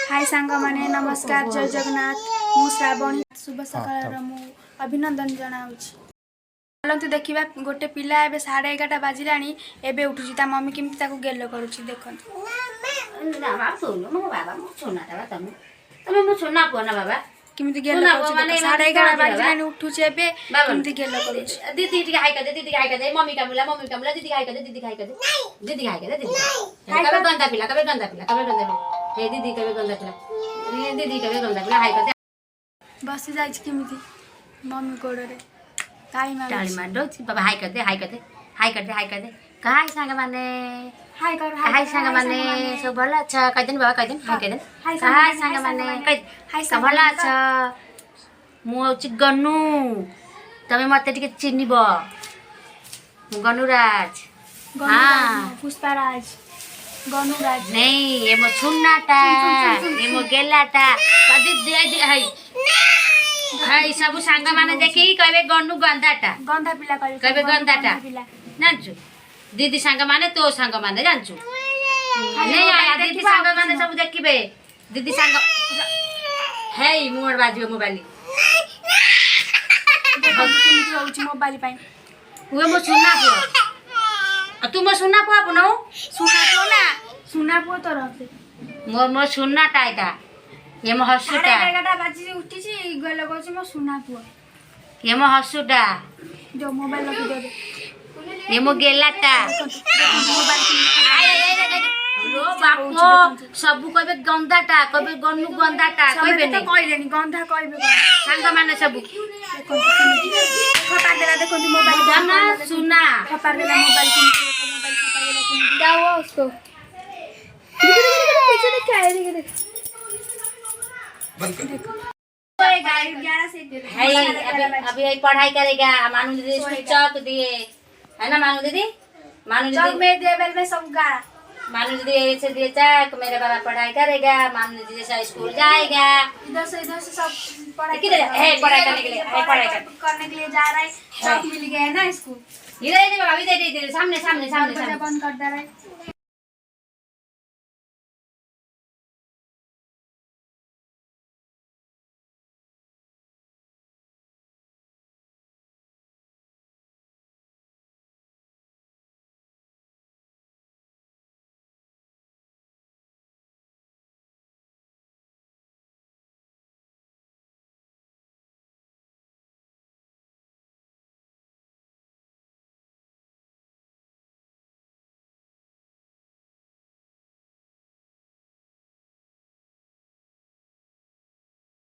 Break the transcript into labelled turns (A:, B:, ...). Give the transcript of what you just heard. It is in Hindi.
A: हाय सांग माने नमस्कार जय जगन्नाथ मु श्रावणी शुभ सकाळ मु अभिनंदन जनाउछि। चलतु देखिबा गोटे पिला एबे 11:30 बाजिलानी एबे उठुछि ता मम्मी केमति ताको गेलो करूछि देखंतु।
B: ना बाबा सुन मो बाबा मो सोना ता तमे तमे मो सोना को ना बाबा
A: केमति गेलो करूछि माने 11:30 बाजिलानी उठुछि एबे केमति गेलो करूछि।
B: दीदी टिके हाय कर दे मम्मी का मुला दीदी हाय कर दे दीदी हाय कर दे दीदी हाय कर दे दीदी कबे गंदा पिला हे दीदी कबे गंदा पिला ये दीदी कबे गंदा पिला हाय कर दे
A: बस जाइछ केमति मम्मी कोडरे ताई
B: मार दो बाबा हाय कर दे काय संग माने हाय संग माने सब भला अच्छा कह दिन बाबा कह दिन हाय संग माने हाय सब भला अच्छा मु अछि गन्नू तमे मते टिके चिन्निबो गन्नूराज हां
A: पुष्पराज गन्नूराज
B: नहीं ये मो सुन्नाटा ये मो गेलाटा कदी दे हाय हाय सब संग माने देखि कहबे गन्नू गंदाटा
A: गंदा पिला
B: कहबे गंदाटा जानछु दीदी संग माने तो संग माने जानछु नहीं आया दीदी संग माने सब देखिबे दीदी संग हे मोर बाजियो मोबाइल
A: देखो केमति होउछि मोबाइल पई
B: उहे मो सुना पो तू मो सुना पो अपनो
A: सुना पो तो रहते
B: मो सुना टाइटा ये मो हसुटा
A: 11:30 बाजी उठिछि गलो कोछि मो सुना पो
B: ये मो हसुटा
A: जो मोबाइल लगे दे
B: ये मो गेलाटा
A: मोबाइल
B: लो बापो सब कहबे गंदाटा कहबे गन्नू गंदाटा कहबे
A: तो कहलेनी गंधा कहबे
B: संग माने सब
A: खपा देला देखो मोबाइल
B: जाना सुना
A: खपा देला मोबाइल खपा देला क्या हुआ उसको पीछे देख क्या है देख देखो ओए गाड़ी 11 से
B: अभी पढ़ाई करेगा मानू दीदी स्कूल चौक दिए है ना मानू दीदी
A: चौक में देवल में सब गाड़ा
B: मानू दीदी ऐसे दिए चक मेरे बाबा पढ़ाई करेगा मानू दीदी से स्कूल जाएगा
A: इधर से सब पढ़ाई
B: पढ़ाई करने के लिए
A: करने के लिए जा रहा है चौक मिल गया है ना स्कूल
B: इधर बाबा इधर सामने
A: बंद कर दे रहा है।